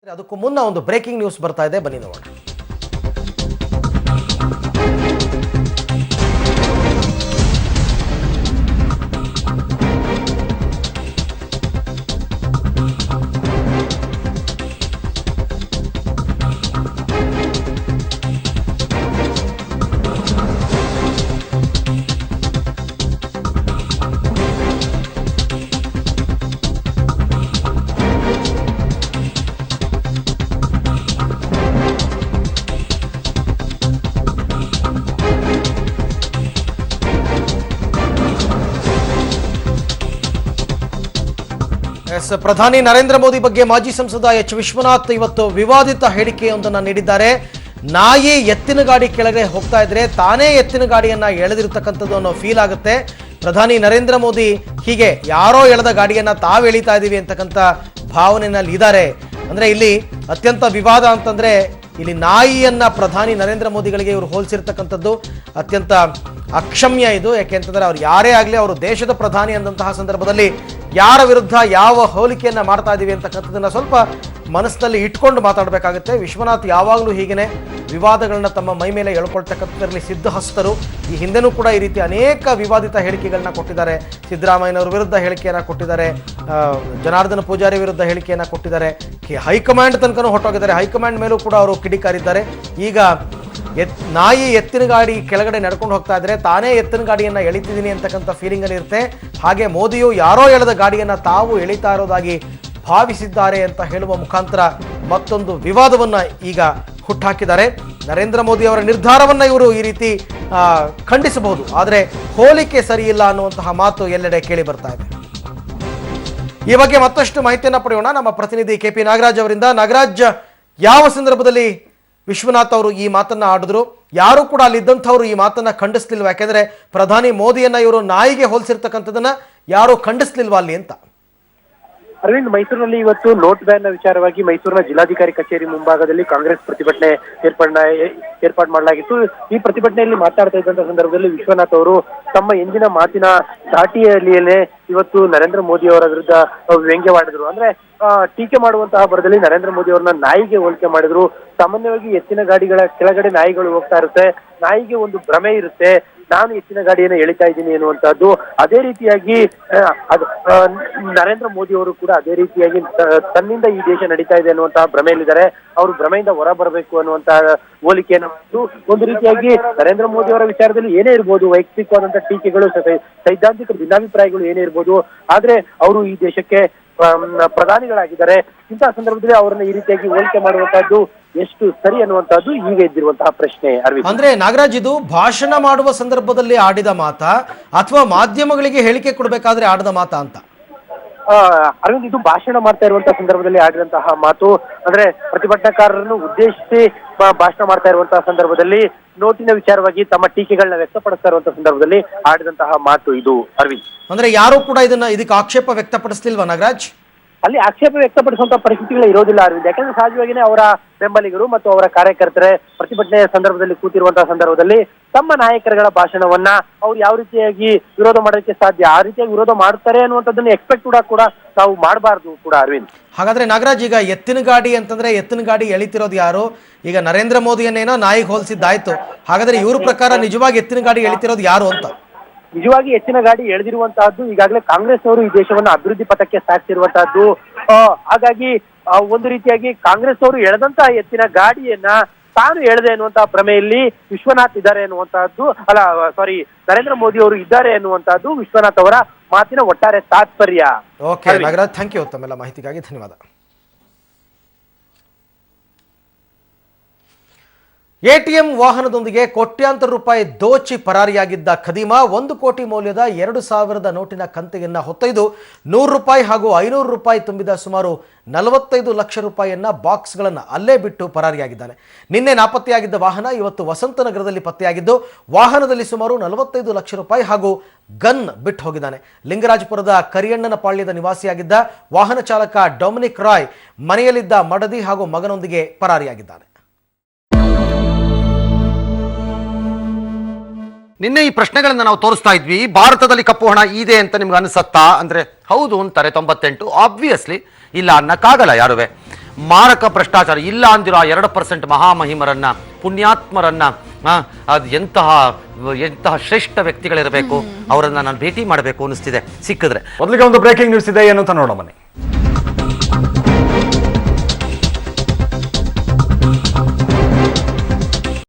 ಅದಕ್ಕೂ ಮುನ್ನ ಒಂದು ಬ್ರೇಕಿಂಗ್ ನ್ಯೂಸ್ ಬರ್ತಾ ಇದೆ, ಬನ್ನಿ ನೋಡೋಣ. ಪ್ರಧಾನಿ ನರೇಂದ್ರ ಮೋದಿ ಬಗ್ಗೆ ಮಾಜಿ ಸಂಸದ ಎಚ್ ವಿಶ್ವನಾಥ್ ಇವತ್ತು ವಿವಾದಿತ ಹೇಳಿಕೆಯೊಂದನ್ನು ನೀಡಿದ್ದಾರೆ. ನಾಯಿ ಎತ್ತಿನ ಗಾಡಿ ಕೆಳಗೆ ಹೋಗ್ತಾ ಇದ್ರೆ ತಾನೇ ಎತ್ತಿನ ಗಾಡಿಯನ್ನ ಎಳೆದಿರತಕ್ಕಂಥದ್ದು ಅನ್ನೋ ಫೀಲ್ ಆಗುತ್ತೆ. ಪ್ರಧಾನಿ ನರೇಂದ್ರ ಮೋದಿ ಹೀಗೆ ಯಾರೋ ಎಳೆದ ಗಾಡಿಯನ್ನ ತಾವು ಎಳಿತಾ ಇದೀವಿ ಅಂತಕ್ಕಂಥ ಭಾವನೆಯಲ್ಲಿ ಇದ್ದಾರೆ. ಅಂದ್ರೆ ಇಲ್ಲಿ ಅತ್ಯಂತ ವಿವಾದ ಅಂತಂದ್ರೆ ಇಲ್ಲಿ ನಾಯಿಯನ್ನ ಪ್ರಧಾನಿ ನರೇಂದ್ರ ಮೋದಿಗಳಿಗೆ ಇವರು ಹೋಲಿಸಿರ್ತಕ್ಕಂಥದ್ದು ಅತ್ಯಂತ ಅಕ್ಷಮ್ಯ. ಇದು ಯಾಕೆಂತಂದ್ರೆ ಅವ್ರು ಯಾರೇ ಆಗಲಿ ಅವರು ದೇಶದ ಪ್ರಧಾನಿ ಅಂದಂತಹ ಸಂದರ್ಭದಲ್ಲಿ ಯಾರ ವಿರುದ್ಧ ಯಾವ ಹೋಲಿಕೆಯನ್ನ ಮಾಡ್ತಾ ಇದೀವಿ ಅಂತಕ್ಕಂಥದ್ದನ್ನ ಸ್ವಲ್ಪ ಮನಸ್ಸಿನಲ್ಲಿ ಇಟ್ಕೊಂಡು ಮಾತಾಡಬೇಕಾಗುತ್ತೆ. ವಿಶ್ವನಾಥ್ ಯಾವಾಗಲೂ ಹೀಗೇನೆ ವಿವಾದಗಳನ್ನ ತಮ್ಮ ಮೈ ಮೇಲೆ ಎಳ್ಕೊಳ್ತಕ್ಕಂಥದ್ರಲ್ಲಿ ಸಿದ್ಧಹಸ್ತರು. ಈ ಹಿಂದೆನೂ ಕೂಡ ಈ ರೀತಿ ಅನೇಕ ವಿವಾದಿತ ಹೇಳಿಕೆಗಳನ್ನ ಕೊಟ್ಟಿದ್ದಾರೆ. ಸಿದ್ದರಾಮಯ್ಯನವರ ವಿರುದ್ಧ ಹೇಳಿಕೆಯನ್ನ ಕೊಟ್ಟಿದ್ದಾರೆ, ಜನಾರ್ದನ ಪೂಜಾರಿ ವಿರುದ್ಧ ಹೇಳಿಕೆಯನ್ನ ಕೊಟ್ಟಿದ್ದಾರೆ, ಹೈಕಮಾಂಡ್ ತನಕನೂ ಹೊರಟೋಗಿದ್ದಾರೆ. ಹೈಕಮಾಂಡ್ ಮೇಲೂ ಕೂಡ ಅವರು ಕಿಡಿಕಾರಿದ್ದಾರೆ. ಈಗ ನಾಯಿ ಎತ್ತಿನ ಗಾಡಿ ಕೆಳಗಡೆ ನಡ್ಕೊಂಡು ಹೋಗ್ತಾ ಇದ್ರೆ ತಾನೇ ಎತ್ತಿನ ಗಾಡಿಯನ್ನ ಎಳಿತಿದ್ದೀನಿ ಅಂತಕ್ಕಂಥ ಫೀಲಿಂಗ್ ಅಲ್ಲಿ ಇರುತ್ತೆ. ಹಾಗೆ ಮೋದಿಯು ಯಾರೋ ಎಳೆದ ಗಾಡಿಯನ್ನ ತಾವು ಎಳಿತಾ ಇರೋದಾಗಿ ಭಾವಿಸಿದ್ದಾರೆ ಅಂತ ಹೇಳುವ ಮುಖಾಂತರ ಮತ್ತೊಂದು ವಿವಾದವನ್ನ ಈಗ ಹುಟ್ಟಾಕಿದ್ದಾರೆ. ನರೇಂದ್ರ ಮೋದಿ ಅವರ ನಿರ್ಧಾರವನ್ನ ಇವರು ಈ ರೀತಿ ಖಂಡಿಸಬಹುದು, ಆದರೆ ಹೋಲಿಕೆ ಸರಿಯಿಲ್ಲ ಅನ್ನುವಂತಹ ಮಾತು ಎಲ್ಲೆಡೆ ಕೇಳಿ ಬರ್ತಾ ಇದೆ. ಈ ಬಗ್ಗೆ ಮತ್ತಷ್ಟು ಮಾಹಿತಿಯನ್ನ ಪಡೆಯೋಣ ನಮ್ಮ ಪ್ರತಿನಿಧಿ ಕೆಪಿ ನಾಗರಾಜ್ ಅವರಿಂದ. ನಾಗರಾಜ್, ಯಾವ ಸಂದರ್ಭದಲ್ಲಿ ವಿಶ್ವನಾಥ್ ಅವರು ಈ ಮಾತನ್ನ ಆಡಿದ್ರು? ಯಾರು ಕೂಡ ಅಲ್ಲಿದ್ದಂಥವ್ರು ಈ ಮಾತನ್ನ ಖಂಡಿಸ್ಲಿಲ್ವಾ? ಯಾಕೆಂದ್ರೆ ಪ್ರಧಾನಿ ಮೋದಿಯನ್ನ ಇವರು ನಾಯಿಗೆ ಹೋಲಿಸಿರ್ತಕ್ಕಂಥದನ್ನ ಯಾರು ಖಂಡಿಸ್ಲಿಲ್ವಾ ಅಲ್ಲಿ ಅಂತ? ಅರವಿಂದ್, ಮೈಸೂರಿನಲ್ಲಿ ಇವತ್ತು ನೋಟ್ ಬ್ಯಾನ್ ವಿಚಾರವಾಗಿ ಮೈಸೂರಿನ ಜಿಲ್ಲಾಧಿಕಾರಿ ಕಚೇರಿ ಮುಂಭಾಗದಲ್ಲಿ ಕಾಂಗ್ರೆಸ್ ಪ್ರತಿಭಟನೆ ಏರ್ಪಾಡು ಮಾಡಲಾಗಿತ್ತು. ಈ ಪ್ರತಿಭಟನೆಯಲ್ಲಿ ಮಾತಾಡ್ತಾ ಇದ್ದಂತ ಸಂದರ್ಭದಲ್ಲಿ ವಿಶ್ವನಾಥ್ ಅವರು ತಮ್ಮ ಎಂದಿನ ಮಾತಿನ ದಾಟಿಯಲ್ಲಿಯೇ ಇವತ್ತು ನರೇಂದ್ರ ಮೋದಿ ಅವರ ವಿರುದ್ಧ ವ್ಯಂಗ್ಯವಾಡಿದ್ರು. ಅಂದ್ರೆ ಟೀಕೆ ಮಾಡುವಂತಹ ಬರದಲ್ಲಿ ನರೇಂದ್ರ ಮೋದಿ ಅವರನ್ನ ನಾಯಿಗೆ ಹೋಲಿಕೆ ಮಾಡಿದ್ರು. ಸಾಮಾನ್ಯವಾಗಿ ಎತ್ತಿನ ಗಾಡಿಗಳ ಕೆಳಗಡೆ ನಾಯಿಗಳು ಹೋಗ್ತಾ ಇರುತ್ತೆ, ನಾಯಿಗೆ ಒಂದು ಭ್ರಮೆ ಇರುತ್ತೆ, ನಾನು ಎತ್ತಿನ ಗಾಡಿಯನ್ನು ಎಳಿತಾ ಇದ್ದೀನಿ ಎನ್ನುವಂತಹದ್ದು. ಅದೇ ರೀತಿಯಾಗಿ ನರೇಂದ್ರ ಮೋದಿ ಅವರು ಕೂಡ ಅದೇ ರೀತಿಯಾಗಿ ತನ್ನಿಂದ ಈ ದೇಶ ನಡೀತಾ ಇದೆ ಅನ್ನುವಂತಹ ಭ್ರಮೆಯಲ್ಲಿದ್ದಾರೆ. ಅವರು ಭ್ರಮೆಯಿಂದ ಹೊರ ಬರಬೇಕು ಅನ್ನುವಂತಹ ಹೋಲಿಕೆಯನ್ನು ಒಂದು ರೀತಿಯಾಗಿ ನರೇಂದ್ರ ಮೋದಿ ಅವರ ವಿಚಾರದಲ್ಲಿ ಏನೇ ಇರ್ಬೋದು, ವೈಯಕ್ತಿಕವಾದಂತಹ ಟೀಕೆಗಳು, ಸೈದ್ಧಾಂತಿಕ ಭಿನ್ನಾಭಿಪ್ರಾಯಗಳು ಏನೇ ಇರ್ಬೋದು, ಆದ್ರೆ ಅವರು ಈ ದೇಶಕ್ಕೆ ಪ್ರಧಾನಿಗಳಾಗಿದ್ದಾರೆ. ಇಂತಹ ಸಂದರ್ಭದಲ್ಲಿ ಅವರನ್ನ ಈ ರೀತಿಯಾಗಿ ಹೋಲಿಕೆ ಮಾಡುವಂತಹದ್ದು ಎಷ್ಟು ಸರಿ ಅನ್ನುವಂತಹದ್ದು ಈಗ ಇದ್ದಿರುವಂತಹ ಪ್ರಶ್ನೆ. ಅರವಿಂದ್, ಅಂದ್ರೆ ನಾಗರಾಜ್, ಇದು ಭಾಷಣ ಮಾಡುವ ಸಂದರ್ಭದಲ್ಲಿ ಆಡಿದ ಮಾತಾ ಅಥವಾ ಮಾಧ್ಯಮಗಳಿಗೆ ಹೇಳಿಕೆ ಕೊಡಬೇಕಾದ್ರೆ ಆಡಿದ ಮಾತಾ ಅಂತ? ಅರವಿಂದ್, ಇದು ಭಾಷಣ ಮಾಡ್ತಾ ಇರುವಂತಹ ಸಂದರ್ಭದಲ್ಲಿ ಆಡಿದಂತಹ ಮಾತು. ಅಂದ್ರೆ ಪ್ರತಿಭಟನಾಕಾರರನ್ನು ಉದ್ದೇಶಿಸಿ ಭಾಷಣ ಮಾಡ್ತಾ ಇರುವಂತಹ ಸಂದರ್ಭದಲ್ಲಿ ನೋಟಿನ ವಿಚಾರವಾಗಿ ತಮ್ಮ ಟೀಕೆಗಳನ್ನ ವ್ಯಕ್ತಪಡಿಸ್ತಾ ಇರುವಂತಹ ಸಂದರ್ಭದಲ್ಲಿ ಆಡಿದಂತಹ ಮಾತು ಇದು. ಅರವಿಂದ್, ಅಂದ್ರೆ ಯಾರು ಕೂಡ ಇದಕ್ಕೆ ಆಕ್ಷೇಪ ವ್ಯಕ್ತಪಡಿಸ್ತಿಲ್ವಾ ನಾಗರಾಜ್? ಅಲ್ಲಿ ಆಕ್ಷೇಪ ವ್ಯಕ್ತಪಡಿಸುವಂತಹ ಪರಿಸ್ಥಿತಿಗಳು ಇರೋದಿಲ್ಲ ಅರವಿಂದ್. ಯಾಕಂದ್ರೆ ಸಹಜವಾಗಿಯೇ ಅವರ ಬೆಂಬಲಿಗರು ಮತ್ತು ಅವರ ಕಾರ್ಯಕರ್ತರೆ ಪ್ರತಿಭಟನೆಯ ಸಂದರ್ಭದಲ್ಲಿ ಕೂತಿರುವಂತಹ ಸಂದರ್ಭದಲ್ಲಿ ತಮ್ಮ ನಾಯಕರುಗಳ ಭಾಷಣವನ್ನ ಅವ್ರು ಯಾವ ರೀತಿಯಾಗಿ ವಿರೋಧ ಮಾಡೋದಕ್ಕೆ ಸಾಧ್ಯ, ಆ ರೀತಿಯಾಗಿ ವಿರೋಧ ಮಾಡ್ತಾರೆ ಅನ್ನುವಂಥದ್ದನ್ನ ಎಕ್ಸ್ಪೆಕ್ಟ್ ಕೂಡ ನಾವು ಮಾಡಬಾರ್ದು ಕೂಡ ಅರವಿಂದ್. ಹಾಗಾದ್ರೆ ನಾಗರಾಜ್, ಈಗ ಎತ್ತಿನ ಗಾಡಿ ಅಂತಂದ್ರೆ ಎತ್ತಿನ ಗಾಡಿ ಎಳಿತಿರೋದು ಯಾರು? ಈಗ ನರೇಂದ್ರ ಮೋದಿಯನ್ನೇನೋ ನಾಯಿಗೆ ಹೋಲಿಸಿದ್ದಾಯ್ತು, ಹಾಗಾದ್ರೆ ಇವ್ರ ಪ್ರಕಾರ ನಿಜವಾಗಿ ಎತ್ತಿನ ಗಾಡಿ ಎಳಿತಿರೋದು ಯಾರು ಅಂತ? ನಿಜವಾಗಿ ಎತ್ತಿನ ಗಾಡಿ ಎಳೆದಿರುವಂತಹದ್ದು ಈಗಾಗಲೇ ಕಾಂಗ್ರೆಸ್ ಅವರು ಈ ದೇಶವನ್ನ ಅಭಿವೃದ್ಧಿ ಪಥಕ್ಕೆ ಸಾಗಿಸಿರುವಂತಹದ್ದು. ಹಾಗಾಗಿ ಒಂದು ರೀತಿಯಾಗಿ ಕಾಂಗ್ರೆಸ್ ಅವರು ಎಳೆದಂತಹ ಎತ್ತಿನ ಗಾಡಿಯನ್ನ ತಾನು ಎಳೆದೆ ಅನ್ನುವಂತಹ ಭ್ರಮೆಯಲ್ಲಿ ವಿಶ್ವನಾಥ್ ಇದ್ದಾರೆ ಅನ್ನುವಂತಹದ್ದು, ನರೇಂದ್ರ ಮೋದಿ ಅವರು ಇದ್ದಾರೆ ಅನ್ನುವಂತಹದ್ದು ವಿಶ್ವನಾಥ್ ಅವರ ಮಾತಿನ ಒಟ್ಟಾರೆ ತಾತ್ಪರ್ಯ. Okay Nagaraj, thank you. ತಮ್ಮೆಲ್ಲ ಮಾಹಿತಿಗಾಗಿ ಧನ್ಯವಾದ. ಎಟಿಎಂ ವಾಹನದೊಂದಿಗೆ ಕೋಟ್ಯಾಂತರ ರೂಪಾಯಿ ದೋಚಿ ಪರಾರಿಯಾಗಿದ್ದ ಖದೀಮ 1 ಕೋಟಿ ಮೌಲ್ಯದ 2,000 ನೋಟಿನ ಕಂತೆಯನ್ನ ಹೊತ್ತೊಯ್ದು 100 ರೂಪಾಯಿ ಹಾಗೂ 500 ರೂಪಾಯಿ ತುಂಬಿದ ಸುಮಾರು 45 ಲಕ್ಷ ರೂಪಾಯಿಯನ್ನ ಬಾಕ್ಸ್ಗಳನ್ನು ಅಲ್ಲೇ ಬಿಟ್ಟು ಪರಾರಿಯಾಗಿದ್ದಾನೆ. ನಿನ್ನೆ ನಾಪತ್ತೆಯಾಗಿದ್ದ ವಾಹನ ಇವತ್ತು ವಸಂತನಗರದಲ್ಲಿ ಪತ್ತೆಯಾಗಿದ್ದು ವಾಹನದಲ್ಲಿ ಸುಮಾರು 45 ಲಕ್ಷ ರೂಪಾಯಿ ಹಾಗೂ ಗನ್ ಬಿಟ್ಟು ಹೋಗಿದ್ದಾನೆ. ಲಿಂಗರಾಜಪುರದ ಕರಿಯಣ್ಣನ ಪಾಳ್ಯದ ನಿವಾಸಿಯಾಗಿದ್ದ ವಾಹನ ಚಾಲಕ ಡೊಮಿನಿಕ್ ರಾಯ್ ಮನೆಯಲ್ಲಿದ್ದ ಮಡದಿ ಹಾಗೂ ಮಗನೊಂದಿಗೆ ಪರಾರಿಯಾಗಿದ್ದಾನೆ. ನಿನ್ನೆ ಈ ಪ್ರಶ್ನೆಗಳನ್ನ ನಾವು ತೋರಿಸ್ತಾ ಇದ್ವಿ. ಭಾರತದಲ್ಲಿ ಕಪ್ಪು ಹಣ ಇದೆ ಅಂತ ನಿಮ್ಗೆ ಅನಿಸತ್ತಾ ಅಂದ್ರೆ ಹೌದು ಅಂತಾರೆ 98. ಆಬ್ವಿಯಸ್ಲಿ ಇಲ್ಲ ಅನ್ನಕ್ಕಾಗಲ್ಲ ಯಾರುವೆ. ಮಾರಕ ಭ್ರಷ್ಟಾಚಾರ ಇಲ್ಲ ಅಂದಿರೋ ಆ 2% ಮಹಾಮಹಿಮರನ್ನ, ಪುಣ್ಯಾತ್ಮರನ್ನ, ಅದು ಎಂತಹ ಶ್ರೇಷ್ಠ ವ್ಯಕ್ತಿಗಳಿರಬೇಕು, ಅವರನ್ನ ನಾನು ಭೇಟಿ ಮಾಡಬೇಕು ಅನಿಸ್ತಿದೆ ಸಿಕ್ಕಿದ್ರೆ. ಮೊದಲಿಗೆ ಒಂದು ಬ್ರೇಕಿಂಗ್ ನ್ಯೂಸ್ ಇದೆ, ಏನು ಅಂತ ನೋಡೋಣ ಬನ್ನಿ.